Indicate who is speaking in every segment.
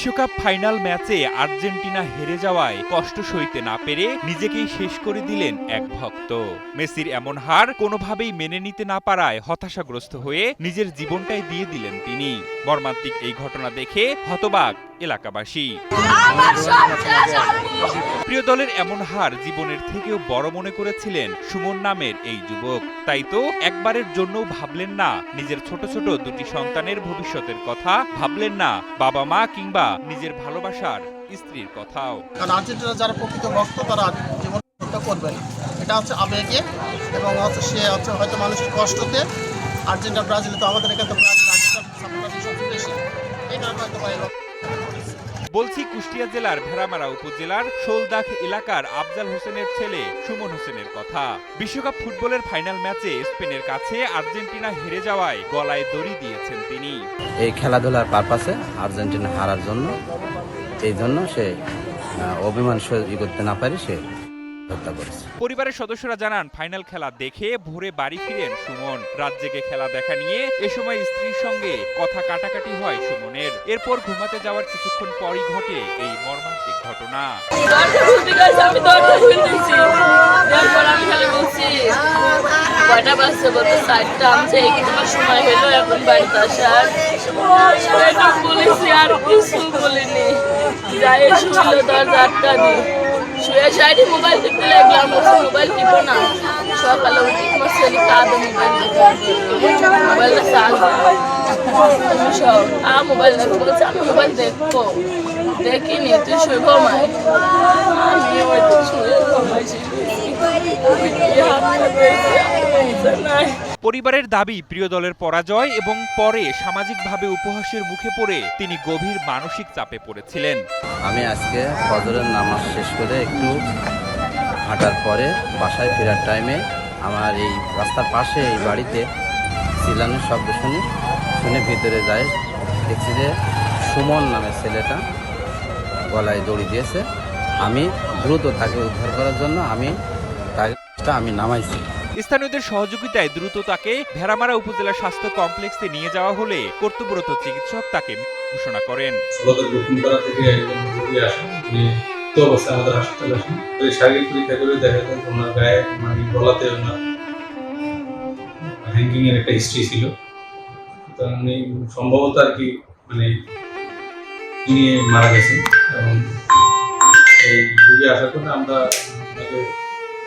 Speaker 1: বিশ্বকাপ ফাইনাল ম্যাচে আর্জেন্টিনা হেরে যাওয়ায় কষ্ট সইতে না পেরে নিজেকেই শেষ করে দিলেন এক ভক্ত। মেসির এমন হার কোনোভাবেই মেনে নিতে না পারায় হতাশাগ্রস্ত হয়ে নিজের জীবনটাই দিয়ে দিলেন তিনি। মর্মান্তিক এই ঘটনা দেখে হতবাক এলাকাবাসী। প্রিয় দলের এমন হার জীবনের থেকেও বড় মনে করেছিলেন সুমন নামের এই যুবক। তাই তো একবারের জন্যও ভাবলেন না নিজের ছোট ছোট দুটি সন্তানের ভবিষ্যতের কথা, ভাবলেন না বাবা মা কিংবা নিজের ভালোবাসার স্ত্রীর কথাও।
Speaker 2: কারণ আর্জেন্টিনা যারা প্রকৃত ভক্ত তারা জীবন করবে না, এটা হচ্ছে আবেগে এবং সে হয়তো মানুষের কষ্টতে। আর্জেন্টিনা ব্রাজিল তো আমাদের এখানে তো ব্রাজিল আর্জেন্টিনা সবচেয়ে বেশি, এই কারণে হয়তো
Speaker 1: বলছি কুষ্টিয়া জেলার ভেড়ামারা উপজেলার শোলদাখ এলাকার আফজাল হোসেনের ছেলে সুমন হোসেনের কথা। বিশ্বকাপ ফুটবলের ফাইনাল ম্যাচে স্পেনের কাছে আর্জেন্টিনা হেরে যাওয়ায় গলায় দড়ি দিয়েছেন তিনি।
Speaker 3: এই খেলাধুলার পারপাসে আর্জেন্টিনা হারার জন্য, এই জন্য সে অভিমান সহ্য করতে না পারে সে হত্যা করেছে।
Speaker 1: পরিবারের সদস্যরা জানান, ফাইনাল খেলা দেখে ভোরে বাড়ি ফিরেন সুমন। রাত জেগে খেলা দেখা নিয়ে এ সময় স্ত্রীর সঙ্গে কথা কাটাকাটি হয় সুমনের। এরপর ঘুমাতে যাওয়ার কিছুক্ষণ পরই ঘটে এই মর্মান্তিক ঘটনা।
Speaker 4: শুয়ে সাইডে মোবাইল টিপতে লাগলাম, মোবাইল টিপো না। সকালে উঠে তোমার ছেলে কাঁদে মোবাইলটা চার্জ সব মোবাইল দেখো বলছে, আমি মোবাইল দেখবো, দেখিনি, তুই শুয়ে ঘুমাই। আমি হয়তো শুয়ে ঘুমাইছি।
Speaker 1: পরিবারের দাবি, প্রিয় দলের পরাজয় এবং পরে সামাজিকভাবে উপহাসের মুখে পড়ে তিনি গভীর মানসিক চাপে পড়েছিলেন।
Speaker 3: আমি আজকে ফজরের নামাজ শেষ করে একটু হাঁটার পরে বাসায় ফেরার টাইমে আমার এই রাস্তার পাশে এই বাড়িতে চিল্লানোর শব্দ শুনে ভিতরে যায়, দেখছি যে সুমন নামের ছেলেটা গলায় দড়ি দিয়েছে। আমি দ্রুত তাকে উদ্ধার করার জন্য আমি নামাইছি।
Speaker 1: স্থানীয়দের সহযোগিতায় দ্রুত তাকে ভেড়ামারা উপজেলা স্বাস্থ্য কমপ্লেক্সে নিয়ে যাওয়া হলে কর্তব্যরত চিকিৎসক তাকে ঘোষণা করেন।
Speaker 5: আমাদের হাসপাতালে আসেন, শারীরিক পরীক্ষা করে দেখা যায় ওনার গায়ে গলাতে ওনার হ্যাঙ্গিং এর একটা হিস্ট্রি ছিল। তো উনি সম্ভবত আর কি নিয়ে মারা গেছেন এবং এই রোগী আসার পরে আমরা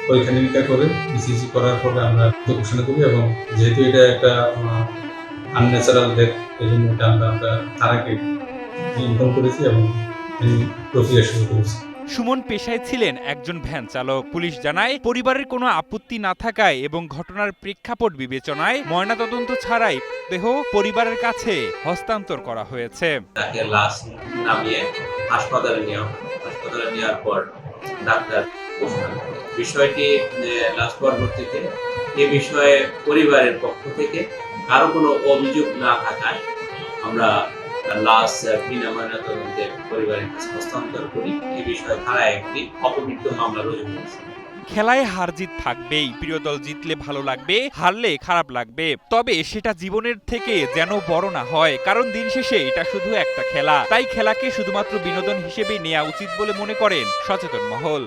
Speaker 5: পরীক্ষা নিরীক্ষা করে ইসিজি করার পরে আমরা ঘোষণা করি এবং যেহেতু এটা একটা আনন্যাচারাল ডেথ, এই জন্য এটা আমরা তারাকে ইনফর্ম করেছি এবং প্রক্রিয়া শুরু করেছি।
Speaker 1: সুমন পেশায় ছিলেন একজন ভ্যান চালক। পুলিশ জানায়, পরিবারের কোনো আপত্তি না থাকায় এবং ঘটনার প্রেক্ষাপট বিবেচনায় ময়নাতদন্ত ছাড়াই দেহ পরিবারের কাছে হস্তান্তর করা হয়েছে।
Speaker 6: তাকে লাশ নামিয়ে হাসপাতালে নেওয়ার পর ডাক্তার বিষয়টি লাশ পরবর্তীতে এ বিষয়ে পরিবারের পক্ষ থেকে কারো কোনো অভিযোগ না থাকায় আমরা লাশ বিনা ময়নাতদন্তে পরিবারের কাছে হস্তান্তর করি। এই বিষয়ে থানায় একটি অপমৃত্যু মামলা রুজু করেছে।
Speaker 1: খেলায় হার জিত থাকবেই, প্রিয় দল জিতলে ভালো লাগবে, হারলে খারাপ লাগবে, তবে সেটা জীবনের থেকে যেন বড় না হয়, কারণ দিন শেষে এটা শুধু একটা খেলা। তাই খেলাকে শুধুমাত্র বিনোদন হিসেবেই নেওয়া উচিত বলে মনে করেন সচেতন মহল।